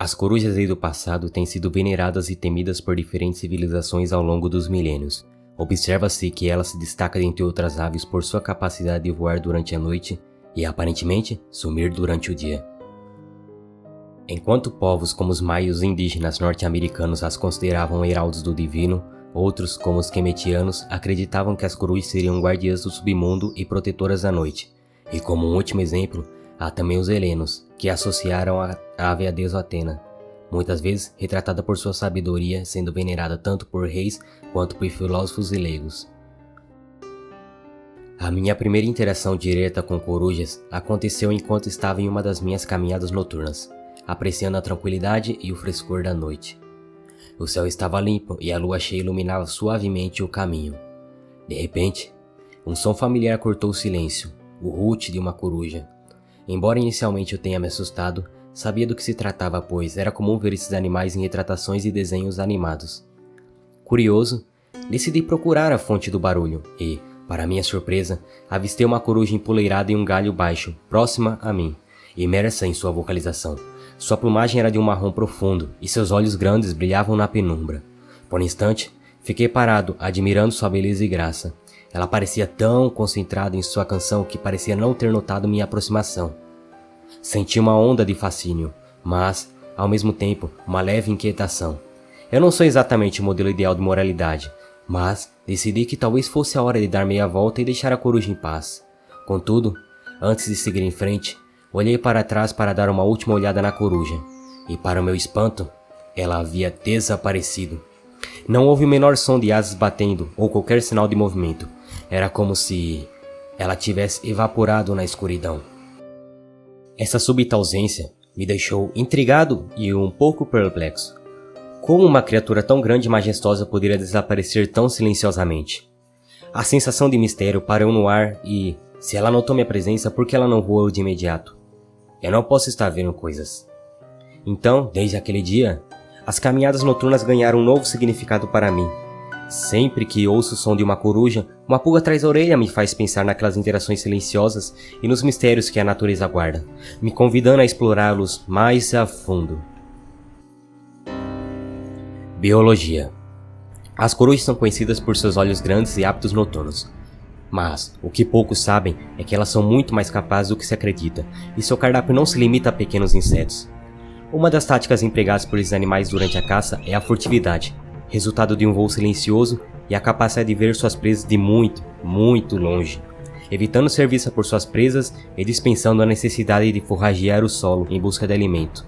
As corujas desde o passado têm sido veneradas e temidas por diferentes civilizações ao longo dos milênios. Observa-se que ela se destaca dentre outras aves por sua capacidade de voar durante a noite e, aparentemente, sumir durante o dia. Enquanto povos como os maios indígenas norte-americanos as consideravam heraldos do divino, outros, como os quemetianos, acreditavam que as corujas seriam guardiãs do submundo e protetoras da noite. E como um último exemplo, há também os helenos, que associaram a ave à deusa Atena, muitas vezes retratada por sua sabedoria, sendo venerada tanto por reis quanto por filósofos e leigos. A minha primeira interação direta com corujas aconteceu enquanto estava em uma das minhas caminhadas noturnas, apreciando a tranquilidade e o frescor da noite. O céu estava limpo e a lua cheia iluminava suavemente o caminho. De repente, um som familiar cortou o silêncio, o hoot de uma coruja. Embora inicialmente eu tenha me assustado, sabia do que se tratava, pois era comum ver esses animais em retratações e desenhos animados. Curioso, decidi procurar a fonte do barulho e, para minha surpresa, avistei uma coruja empoleirada em um galho baixo, próxima a mim, imersa em sua vocalização. Sua plumagem era de um marrom profundo e seus olhos grandes brilhavam na penumbra. Por um instante, fiquei parado, admirando sua beleza e graça. Ela parecia tão concentrada em sua canção que parecia não ter notado minha aproximação. Senti uma onda de fascínio, mas, ao mesmo tempo, uma leve inquietação. Eu não sou exatamente o modelo ideal de moralidade, mas decidi que talvez fosse a hora de dar meia volta e deixar a coruja em paz. Contudo, antes de seguir em frente, olhei para trás para dar uma última olhada na coruja, e para o meu espanto, ela havia desaparecido. Não houve o menor som de asas batendo ou qualquer sinal de movimento. Era como se ela tivesse evaporado na escuridão. Essa súbita ausência me deixou intrigado e um pouco perplexo. Como uma criatura tão grande e majestosa poderia desaparecer tão silenciosamente? A sensação de mistério parou no ar e, se ela notou minha presença, por que ela não voou de imediato? Eu não posso estar vendo coisas. Então, desde aquele dia, as caminhadas noturnas ganharam um novo significado para mim. Sempre que ouço o som de uma coruja, uma pulga atrás da orelha me faz pensar naquelas interações silenciosas e nos mistérios que a natureza guarda, me convidando a explorá-los mais a fundo. Biologia. As corujas são conhecidas por seus olhos grandes e hábitos noturnos. Mas, o que poucos sabem é que elas são muito mais capazes do que se acredita, e seu cardápio não se limita a pequenos insetos. Uma das táticas empregadas por esses animais durante a caça é a furtividade, resultado de um voo silencioso e a capacidade de ver suas presas de muito, muito longe, evitando ser vista por suas presas e dispensando a necessidade de forragear o solo em busca de alimento.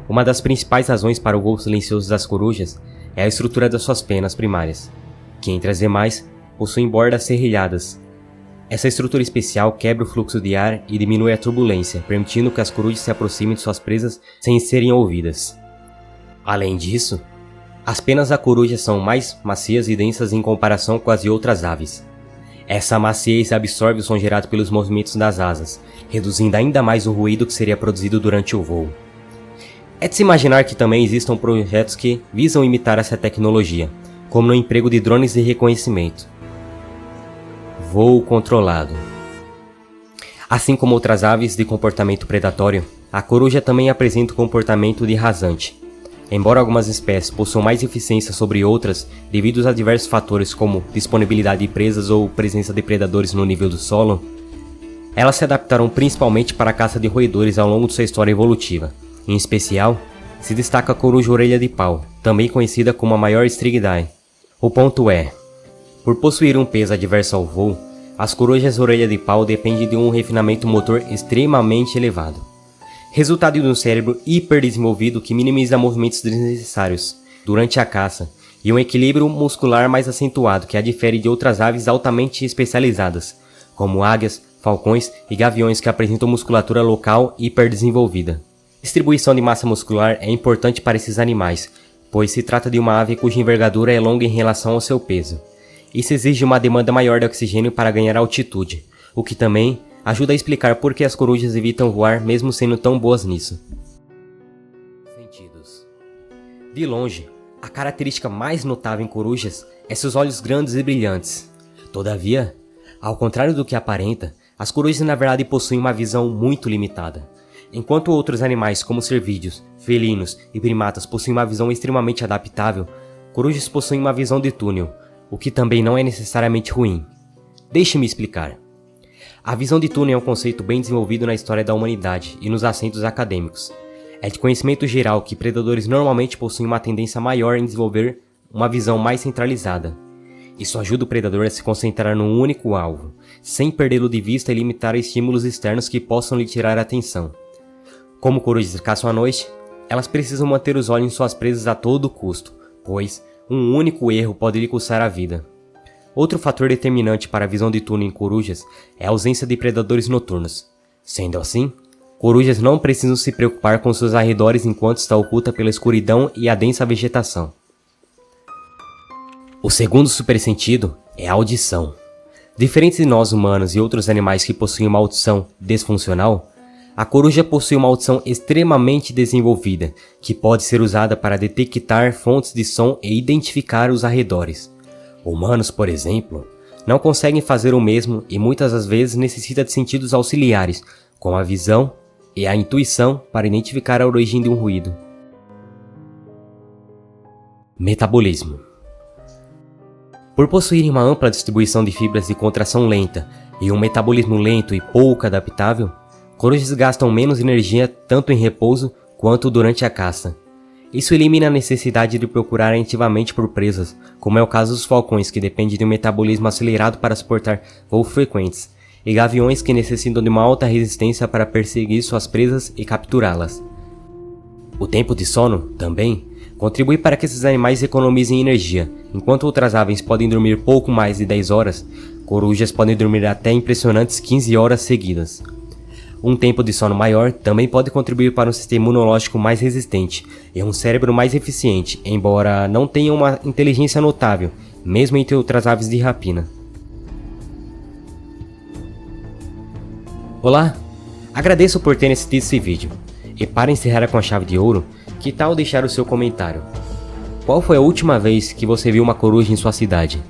Uma das principais razões para o voo silencioso das corujas é a estrutura das suas penas primárias, que entre as demais possuem bordas serrilhadas. Essa estrutura especial quebra o fluxo de ar e diminui a turbulência, permitindo que as corujas se aproximem de suas presas sem serem ouvidas. Além disso, as penas da coruja são mais macias e densas em comparação com as de outras aves. Essa maciez absorve o som gerado pelos movimentos das asas, reduzindo ainda mais o ruído que seria produzido durante o voo. É de se imaginar que também existam projetos que visam imitar essa tecnologia, como no emprego de drones de reconhecimento. Voo controlado. Assim como outras aves de comportamento predatório, a coruja também apresenta um comportamento de rasante. Embora algumas espécies possuam mais eficiência sobre outras devido a diversos fatores como disponibilidade de presas ou presença de predadores no nível do solo, elas se adaptaram principalmente para a caça de roedores ao longo de sua história evolutiva. Em especial, se destaca a coruja orelha de pau, também conhecida como a maior Strigidae. O ponto é, por possuir um peso adverso ao voo, as corujas orelha de pau dependem de um refinamento motor extremamente elevado, resultado de um cérebro hiperdesenvolvido que minimiza movimentos desnecessários durante a caça e um equilíbrio muscular mais acentuado que a difere de outras aves altamente especializadas, como águias, falcões e gaviões que apresentam musculatura local hiperdesenvolvida. Distribuição de massa muscular é importante para esses animais, pois se trata de uma ave cuja envergadura é longa em relação ao seu peso. Isso exige uma demanda maior de oxigênio para ganhar altitude, o que também ajuda a explicar por que as corujas evitam voar mesmo sendo tão boas nisso. Sentidos. De longe, a característica mais notável em corujas é seus olhos grandes e brilhantes. Todavia, ao contrário do que aparenta, as corujas na verdade possuem uma visão muito limitada. Enquanto outros animais como cervídeos, felinos e primatas possuem uma visão extremamente adaptável, corujas possuem uma visão de túnel, o que também não é necessariamente ruim. Deixe-me explicar. A visão de túnel é um conceito bem desenvolvido na história da humanidade e nos assentos acadêmicos. É de conhecimento geral que predadores normalmente possuem uma tendência maior em desenvolver uma visão mais centralizada. Isso ajuda o predador a se concentrar num único alvo, sem perdê-lo de vista e limitar estímulos externos que possam lhe tirar a atenção. Como corujas caçam à noite, elas precisam manter os olhos em suas presas a todo custo, pois um único erro pode lhe custar a vida. Outro fator determinante para a visão de túnel em corujas é a ausência de predadores noturnos. Sendo assim, corujas não precisam se preocupar com seus arredores enquanto está oculta pela escuridão e a densa vegetação. O segundo supersentido é a audição. Diferente de nós humanos e outros animais que possuem uma audição disfuncional, a coruja possui uma audição extremamente desenvolvida, que pode ser usada para detectar fontes de som e identificar os arredores. Humanos, por exemplo, não conseguem fazer o mesmo e muitas das vezes necessitam de sentidos auxiliares, como a visão e a intuição para identificar a origem de um ruído. Metabolismo. Por possuírem uma ampla distribuição de fibras de contração lenta e um metabolismo lento e pouco adaptável, corujas gastam menos energia tanto em repouso quanto durante a caça. Isso elimina a necessidade de procurar ativamente por presas, como é o caso dos falcões, que dependem de um metabolismo acelerado para suportar voos frequentes, e gaviões que necessitam de uma alta resistência para perseguir suas presas e capturá-las. O tempo de sono, também, contribui para que esses animais economizem energia. Enquanto outras aves podem dormir pouco mais de 10 horas, corujas podem dormir até impressionantes 15 horas seguidas. Um tempo de sono maior também pode contribuir para um sistema imunológico mais resistente e um cérebro mais eficiente, embora não tenha uma inteligência notável, mesmo entre outras aves de rapina. Olá! Agradeço por ter assistido esse vídeo. E para encerrar com a chave de ouro, que tal deixar o seu comentário? Qual foi a última vez que você viu uma coruja em sua cidade?